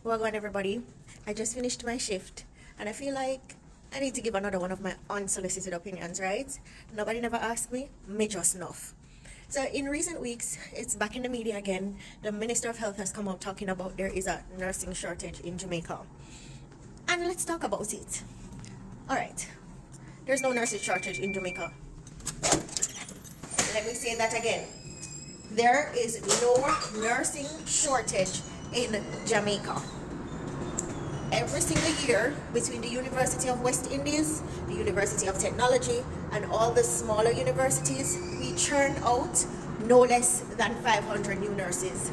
Well done, everybody. I just finished my shift and I feel like I need to give another one of my unsolicited opinions, right? Nobody never asked me just enough. So in recent weeks, it's back in the media again. The Minister of Health has come out talking about there is a nursing shortage in Jamaica. And let's talk about it. All right, there's no nursing shortage in Jamaica. Let me say that again. There is no nursing shortage in Jamaica. Every single year, between the University of West Indies, the University of Technology, and all the smaller universities, we churn out no less than 500 new nurses.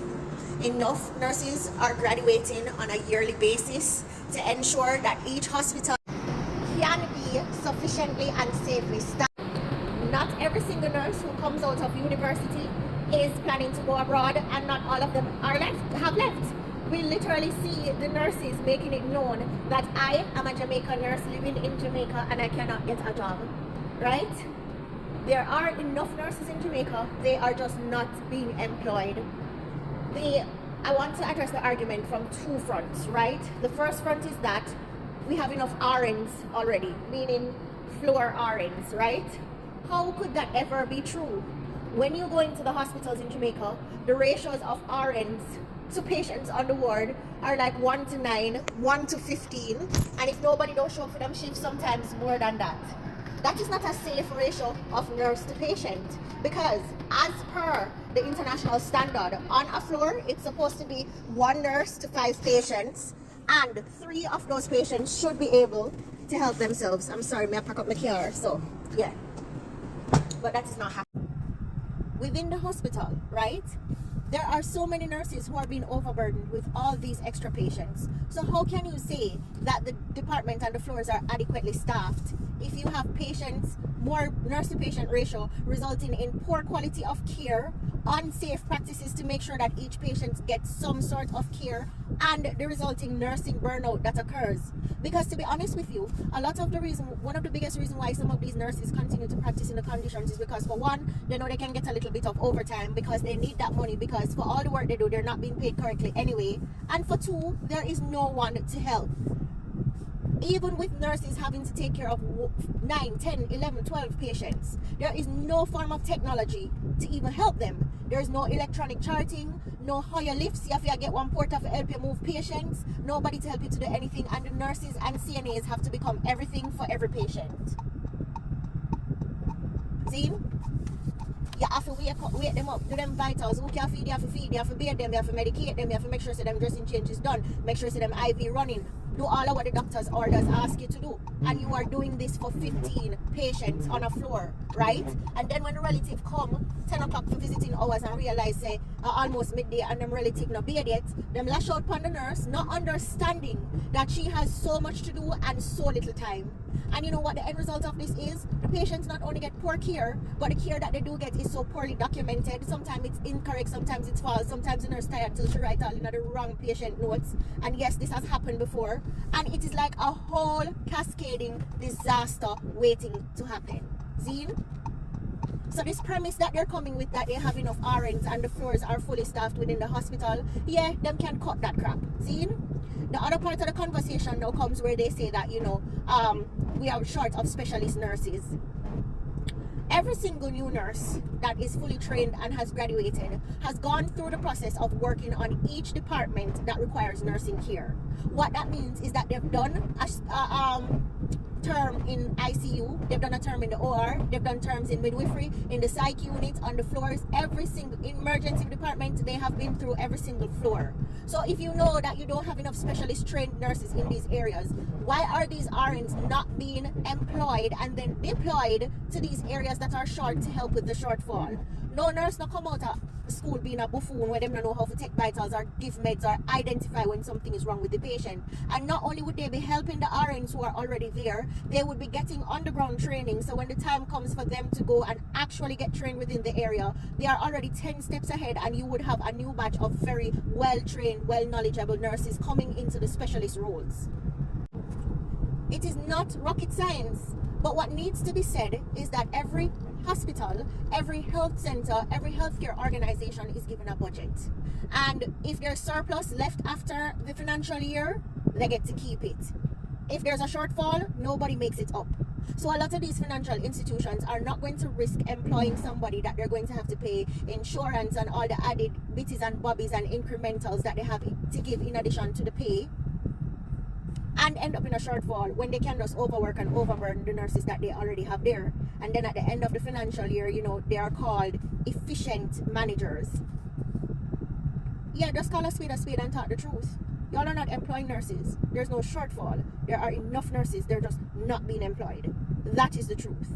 Enough nurses are graduating on a yearly basis to ensure that each hospital can be sufficiently and safely staffed. Not every single nurse who comes out of university is planning to go abroad, and not all of them have left. We literally see the nurses making it known that I am a Jamaican nurse living in Jamaica and I cannot get a job, right? There are enough nurses in Jamaica, they are just not being employed. I want to address the argument from two fronts, right? The first front is that we have enough RNs already, meaning floor RNs, right? How could that ever be true? When you go into the hospitals in Jamaica, the ratios of RNs to patients on the ward are like 1 to 9, 1 to 15, and if nobody don't show up for them shifts, sometimes more than that. That is not a safe ratio of nurse to patient, because as per the international standard, on a floor it's supposed to be 1 nurse to 5 patients, and 3 of those patients should be able to help themselves. I'm sorry, may I pack up my car? So yeah, but that is not happening within the hospital, right? There are so many nurses who are being overburdened with all these extra patients. So how can you say that the department and the floors are adequately staffed if you have patients, more nurse to patient ratio, resulting in poor quality of care, unsafe practices to make sure that each patient gets some sort of care, and the resulting nursing burnout that occurs? Because to be honest with you, one of the biggest reasons why some of these nurses continue to practice in the conditions is because, for one, they know they can get a little bit of overtime because they need that money, because for all the work they do, they're not being paid correctly anyway. And for two, there is no one to help. Even with nurses having to take care of 9, 10, 11, 12 patients, there is no form of technology to even help them. There is no electronic charting, no higher lifts. You have to get one porter to help you move patients, nobody to help you to do anything, and the nurses and CNAs have to become everything for every patient. See? You have to wake them up, do them vitals. Who can feed, you have to feed, you have to bathe them, you have to medicate them, you have to make sure that them dressing change is done, make sure that them IV running, do all of what the doctor's orders ask you to do. And you are doing this for 15 patients on a floor, right? And then when the relative come 10 o'clock for visiting hours and realize say almost midday and them relative not bathed yet, them lash out upon the nurse, not understanding that she has so much to do and so little time. And you know what the end result of this is? The patients not only get poor care, but the care that they do get is so poorly documented. Sometimes it's incorrect, sometimes it's false, sometimes the nurse tired till she write all in the wrong patient notes. And yes, this has happened before. And it is like a whole cascading disaster waiting to happen. See? So this premise that they're coming with, that they have enough RNs and the floors are fully staffed within the hospital, yeah, them can cut that crap. See? The other part of the conversation now comes where they say that, we are short of specialist nurses. Every single new nurse that is fully trained and has graduated has gone through the process of working on each department that requires nursing care. What that means is that they've done a term in ICU, they've done a term in the OR, they've done terms in midwifery, in the psych unit, on the floors, every single emergency department, they have been through every single floor. So if you know that you don't have enough specialist trained nurses in these areas, why are these RNs not being employed and then deployed to these areas that are short to help with the shortfall? No nurse no come out of school being a buffoon where them don't know how to take vitals or give meds or identify when something is wrong with the patient. And not only would they be helping the RNs who are already there, they would be getting underground training. So when the time comes for them to go and actually get trained within the area, they are already 10 steps ahead, and you would have a new batch of very well-trained, well-knowledgeable nurses coming into the specialist roles. It is not rocket science, but what needs to be said is that every hospital, every health center, every healthcare organization is given a budget. And if there's surplus left after the financial year, they get to keep it. If there's a shortfall, nobody makes it up. So a lot of these financial institutions are not going to risk employing somebody that they're going to have to pay insurance and all the added bitties and bobbies and incrementals that they have to give in addition to the pay, and end up in a shortfall when they can just overwork and overburden the nurses that they already have there. And then at the end of the financial year, you know, they are called efficient managers. Yeah, just call a spade and talk the truth. Y'all are not employing nurses. There's no shortfall. There are enough nurses. They're just not being employed. That is the truth.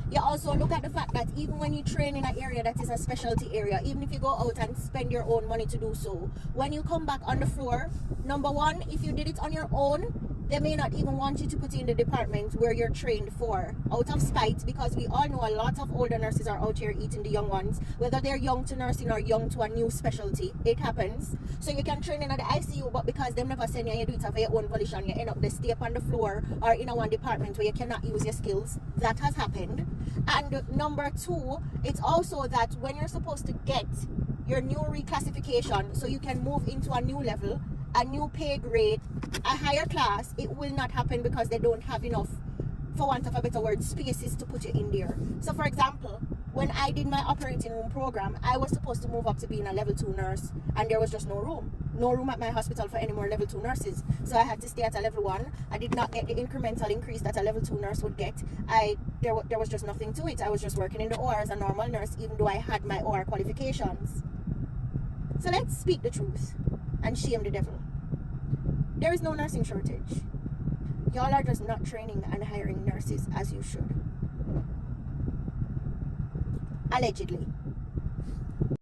You also look at the fact that even when you train in an area that is a specialty area, even if you go out and spend your own money to do so, when you come back on the floor, number one, if you did it on your own, they may not even want you to put in the department where you're trained for, out of spite, because we all know a lot of older nurses are out here eating the young ones, whether they're young to nursing or young to a new specialty. It happens. So you can train in the ICU, but because them never send you, you do it of your own volition, you end up they stay up on the floor or in a one department where you cannot use your skills. That has happened. And number two, it's also that when you're supposed to get your new reclassification so you can move into a new level, a new pay grade, a higher class, it will not happen because they don't have enough, for want of a better word, spaces to put you in there. So for example, when I did my operating room program, I was supposed to move up to being a level 2 nurse, and there was just no room at my hospital for any more level 2 nurses. So I had to stay at a level 1. I did not get the incremental increase that a level 2 nurse would get. There was just nothing to it. I was just working in the OR as a normal nurse, even though I had my OR qualifications. So let's speak the truth and shame the devil. There is no nursing shortage. Y'all are just not training and hiring nurses as you should. Allegedly.